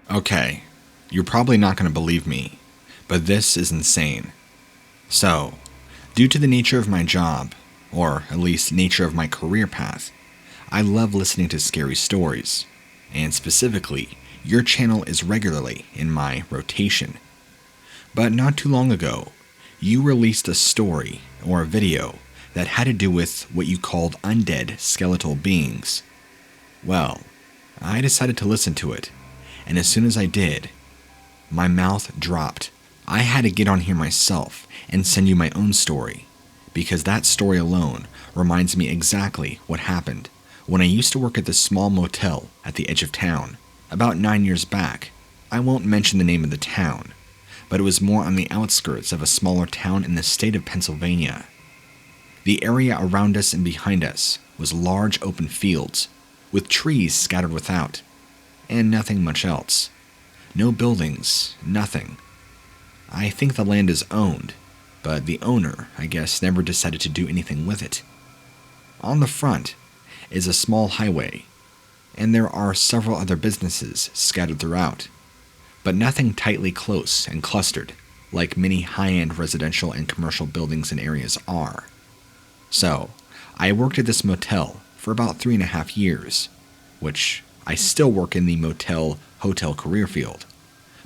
Okay, you're probably not going to believe me, but this is insane. So, due to the nature of my job, or at least nature of my career path, I love listening to scary stories, and specifically, your channel is regularly in my rotation. But not too long ago, you released a story or a video that had to do with what you called undead skeletal beings. Well, I decided to listen to it, and as soon as I did, my mouth dropped. I had to get on here myself and send you my own story, because that story alone reminds me exactly what happened when I used to work at this small motel at the edge of town, about 9 years back. I won't mention the name of the town, but it was more on the outskirts of a smaller town in the state of Pennsylvania. The area around us and behind us was large open fields, with trees scattered without, and nothing much else. No buildings, nothing. I think the land is owned, but the owner, I guess, never decided to do anything with it. On the front is a small highway, and there are several other businesses scattered throughout, but nothing tightly close and clustered like many high-end residential and commercial buildings and areas are. So, I worked at this motel for about 3.5 years, which I still work in the motel-hotel career field,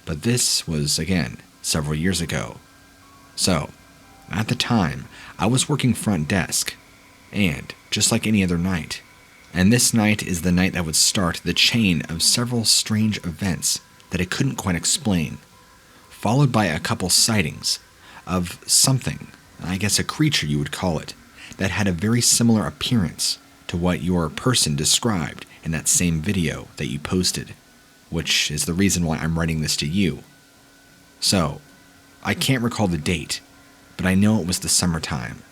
but this was, again, several years ago. So, at the time, I was working front desk, and just like any other night, and this night is the night that would start the chain of several strange events that I couldn't quite explain, followed by a couple sightings of something, I guess a creature you would call it, that had a very similar appearance to what your person described in that same video that you posted, which is the reason why I'm writing this to you. So, I can't recall the date, but I know it was the summertime,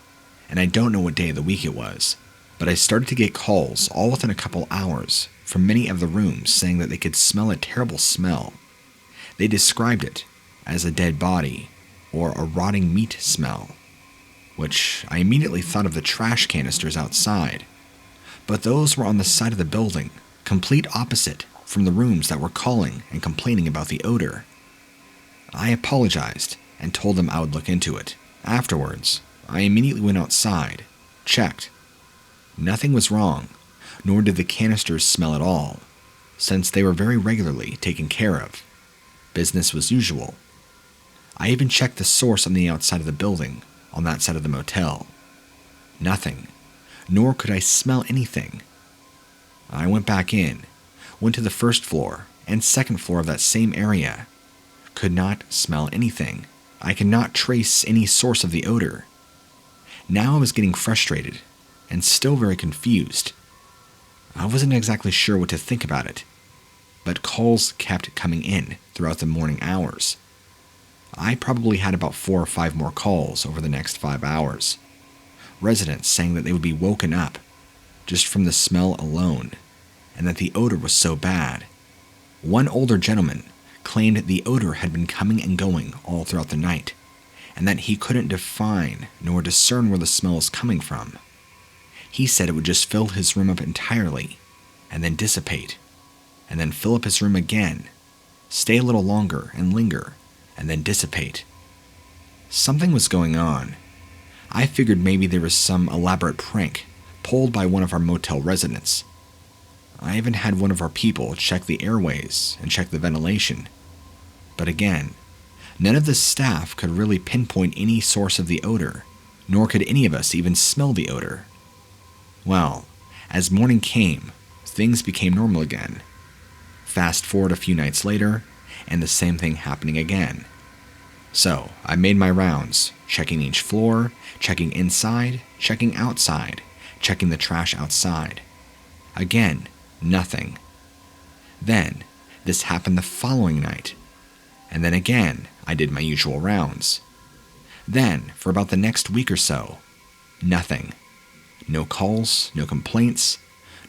and I don't know what day of the week it was, but I started to get calls all within a couple hours from many of the rooms saying that they could smell a terrible smell. They described it as a dead body or a rotting meat smell, which I immediately thought of the trash canisters outside, but those were on the side of the building, complete opposite from the rooms that were calling and complaining about the odor. I apologized and told them I would look into it. Afterwards, I immediately went outside, checked. Nothing was wrong, nor did the canisters smell at all, since they were very regularly taken care of. Business was usual. I even checked the source on the outside of the building, on that side of the motel. Nothing, nor could I smell anything. I went back in, went to the first floor and second floor of that same area. Could not smell anything. I could not trace any source of the odor. Now I was getting frustrated and still very confused. I wasn't exactly sure what to think about it, but calls kept coming in throughout the morning hours. I probably had about 4 or 5 more calls over the next 5 hours. Residents saying that they would be woken up just from the smell alone, and that the odor was so bad. One older gentleman claimed the odor had been coming and going all throughout the night, and that he couldn't define nor discern where the smell was coming from. He said it would just fill his room up entirely, and then dissipate, and then fill up his room again, stay a little longer and linger, and then dissipate. Something was going on. I figured maybe there was some elaborate prank pulled by one of our motel residents. I even had one of our people check the airways and check the ventilation. But again, none of the staff could really pinpoint any source of the odor, nor could any of us even smell the odor. Well, as morning came, things became normal again. Fast forward a few nights later, and the same thing happening again. So, I made my rounds, checking each floor, checking inside, checking outside, checking the trash outside. Again, nothing. Then, this happened the following night. And then again, I did my usual rounds. Then, for about the next week or so, nothing. No calls, no complaints,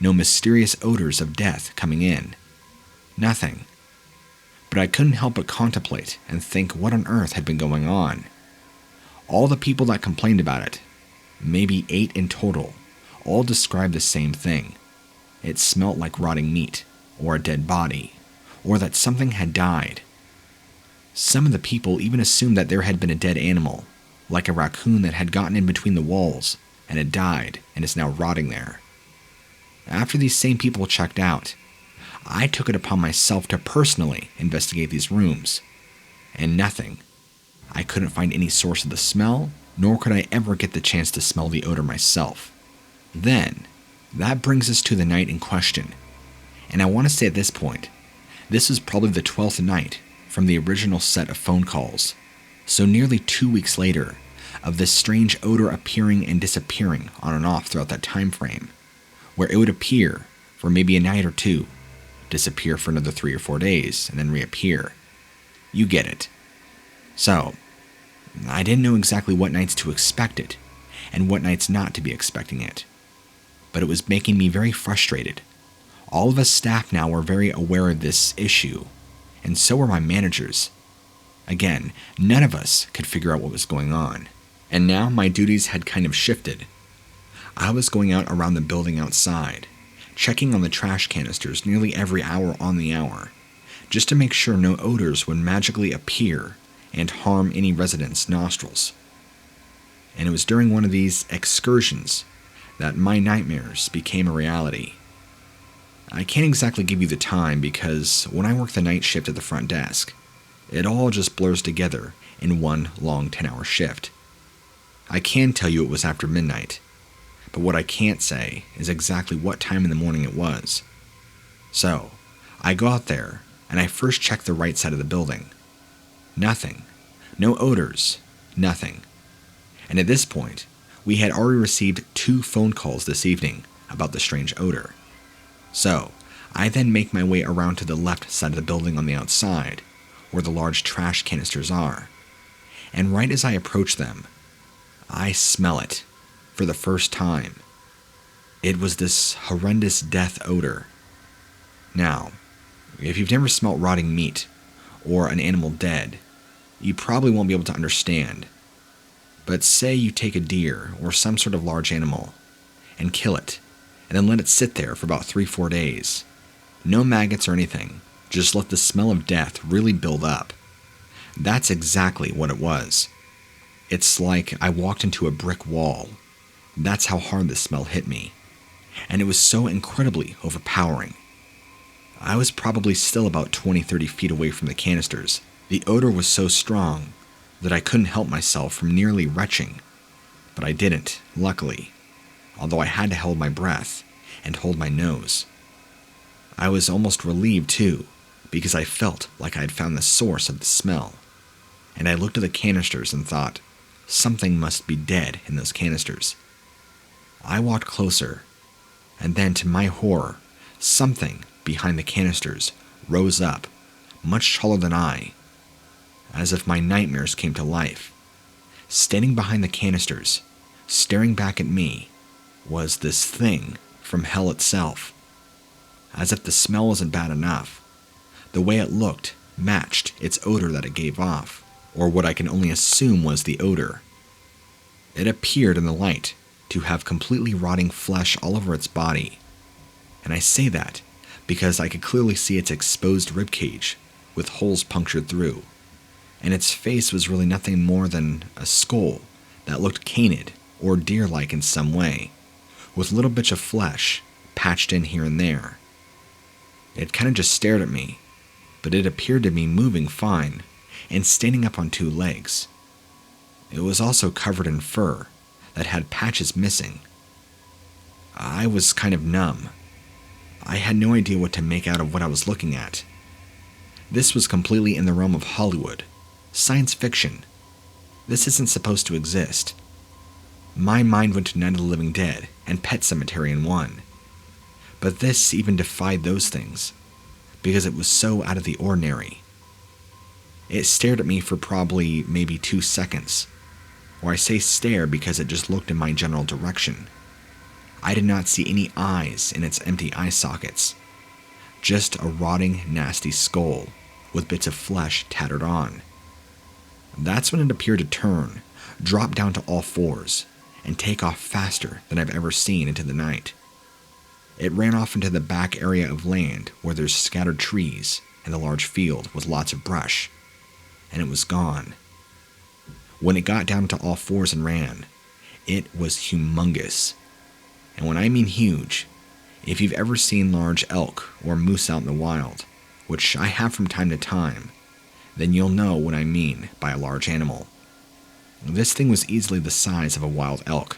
no mysterious odors of death coming in. Nothing. But I couldn't help but contemplate and think what on earth had been going on. All the people that complained about it, maybe 8 in total, all described the same thing. It smelt like rotting meat, or a dead body, or that something had died. Some of the people even assumed that there had been a dead animal, like a raccoon that had gotten in between the walls and had died and is now rotting there. After these same people checked out, I took it upon myself to personally investigate these rooms, and nothing. I couldn't find any source of the smell, nor could I ever get the chance to smell the odor myself. Then, that brings us to the night in question, and I want to say at this point, this was probably the 12th night from the original set of phone calls, so nearly 2 weeks later, of this strange odor appearing and disappearing on and off throughout that time frame, where it would appear for maybe a night or two, disappear for another 3 or 4 days, and then reappear. You get it. So, I didn't know exactly what nights to expect it, and what nights not to be expecting it. But it was making me very frustrated. All of us staff now were very aware of this issue, and so were my managers. Again, none of us could figure out what was going on, and now my duties had kind of shifted. I was going out around the building outside, checking on the trash canisters nearly every hour on the hour, just to make sure no odors would magically appear and harm any residents' nostrils. And it was during one of these excursions that my nightmares became a reality. I can't exactly give you the time because when I work the night shift at the front desk, it all just blurs together in one long 10-hour shift. I can tell you it was after midnight, but what I can't say is exactly what time in the morning it was. So, I go out there and I first check the right side of the building. Nothing. No odors. Nothing. And at this point, we had already received 2 phone calls this evening about the strange odor. So, I then make my way around to the left side of the building on the outside, where the large trash canisters are. And right as I approach them, I smell it for the first time. It was this horrendous death odor. Now, if you've never smelt rotting meat or an animal dead, you probably won't be able to understand. But say you take a deer or some sort of large animal and kill it, and then let it sit there for about 3-4 days. No maggots or anything, just let the smell of death really build up. That's exactly what it was. It's like I walked into a brick wall. That's how hard the smell hit me. And it was so incredibly overpowering. I was probably still about 20-30 feet away from the canisters. The odor was so strong that I couldn't help myself from nearly retching. But I didn't, luckily, although I had to hold my breath and hold my nose. I was almost relieved too, because I felt like I had found the source of the smell. And I looked at the canisters and thought, something must be dead in those canisters. I walked closer, and then to my horror, something behind the canisters rose up, much taller than I, as if my nightmares came to life. Standing behind the canisters, staring back at me, was this thing from hell itself. As if the smell wasn't bad enough, the way it looked matched its odor that it gave off, or what I can only assume was the odor. It appeared in the light to have completely rotting flesh all over its body, and I say that because I could clearly see its exposed ribcage with holes punctured through, and its face was really nothing more than a skull that looked canid or deer-like in some way, with little bits of flesh patched in here and there. It kind of just stared at me, but it appeared to be moving fine and standing up on 2 legs. It was also covered in fur that had patches missing. I was kind of numb. I had no idea what to make out of what I was looking at. This was completely in the realm of Hollywood, science fiction. This isn't supposed to exist. My mind went to Night of the Living Dead and Pet Sematary in one. But this even defied those things, because it was so out of the ordinary. It stared at me for probably maybe 2 seconds, or I say stare because it just looked in my general direction. I did not see any eyes in its empty eye sockets, just a rotting, nasty skull with bits of flesh tattered on. That's when it appeared to turn, drop down to all 4s, and take off faster than I've ever seen into the night. It ran off into the back area of land where there's scattered trees in a large field with lots of brush, and it was gone. When it got down to all fours and ran, it was humongous. And when I mean huge, if you've ever seen large elk or moose out in the wild, which I have from time to time, then you'll know what I mean by a large animal. This thing was easily the size of a wild elk.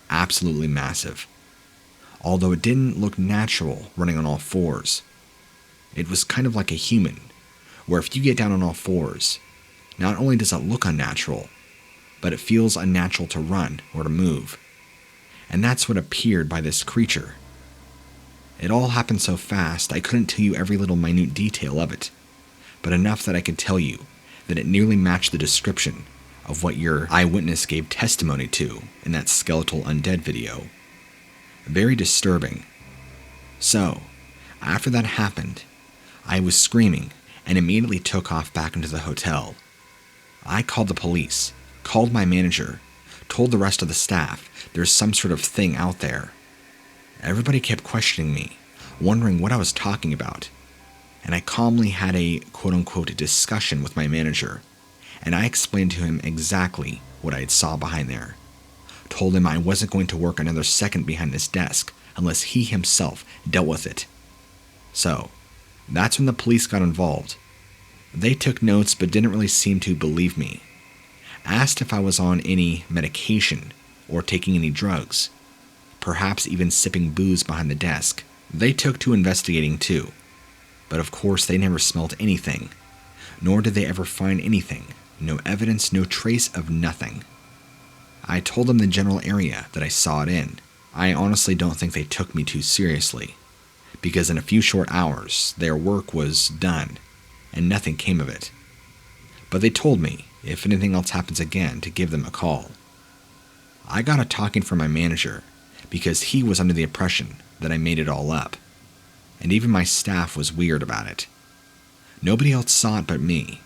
Absolutely massive. Although it didn't look natural running on all fours. It was kind of like a human, where if you get down on all fours, not only does it look unnatural, but it feels unnatural to run or to move. And that's what appeared by this creature. It all happened so fast I couldn't tell you every little minute detail of it, but enough that I could tell you that it nearly matched the description of what your eyewitness gave testimony to in that skeletal undead video. Very disturbing. So, after that happened, I was screaming and immediately took off back into the hotel. I called the police, called my manager, told the rest of the staff there's some sort of thing out there. Everybody kept questioning me, wondering what I was talking about, and I calmly had a quote-unquote discussion with my manager, and I explained to him exactly what I saw behind there. Told him I wasn't going to work another second behind this desk unless he himself dealt with it. So, that's when the police got involved. They took notes but didn't really seem to believe me. Asked if I was on any medication or taking any drugs, perhaps even sipping booze behind the desk. They took to investigating too, but of course they never smelled anything, nor did they ever find anything, no evidence, no trace of nothing. I told them the general area that I saw it in. I honestly don't think they took me too seriously, because in a few short hours their work was done and nothing came of it. But they told me if anything else happens again to give them a call. I got a talking from my manager because he was under the impression that I made it all up, and even my staff was weird about it. Nobody else saw it but me,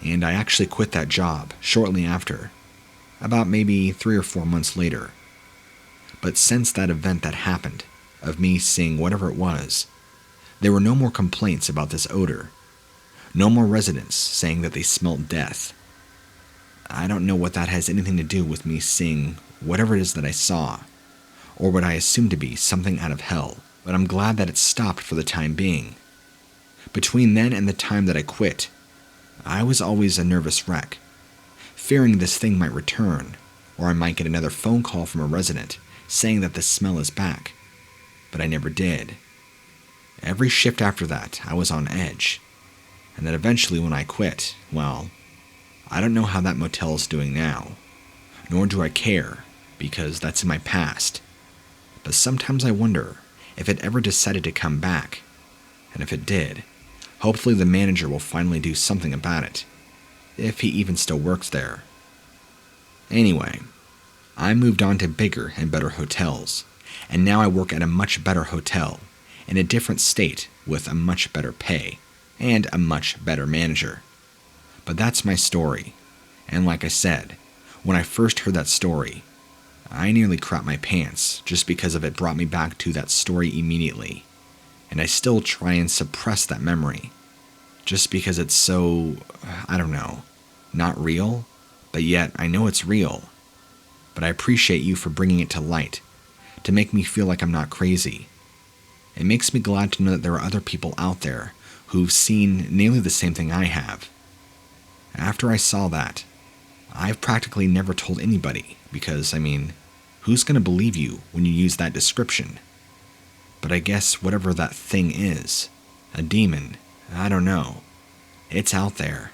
and I actually quit that job shortly after, about maybe 3 or 4 months later. But since that event that happened, of me seeing whatever it was, there were no more complaints about this odor. No more residents saying that they smelt death. I don't know what that has anything to do with me seeing whatever it is that I saw, or what I assumed to be something out of hell, but I'm glad that it stopped for the time being. Between then and the time that I quit, I was always a nervous wreck, fearing this thing might return, or I might get another phone call from a resident saying that the smell is back, but I never did. Every shift after that, I was on edge, and then eventually when I quit, well, I don't know how that motel is doing now, nor do I care, because that's in my past. But sometimes I wonder if it ever decided to come back, and if it did, hopefully the manager will finally do something about it, if he even still works there. Anyway, I moved on to bigger and better hotels, and now I work at a much better hotel, in a different state with a much better pay, and a much better manager. But that's my story, and like I said, when I first heard that story, I nearly crapped my pants just because of it brought me back to that story immediately, and I still try and suppress that memory, just because it's so, I don't know, not real, but yet I know it's real. But I appreciate you for bringing it to light, to make me feel like I'm not crazy. It makes me glad to know that there are other people out there who've seen nearly the same thing I have. After I saw that, I've practically never told anybody because, who's going to believe you when you use that description? But I guess whatever that thing is, a demon, I don't know, it's out there.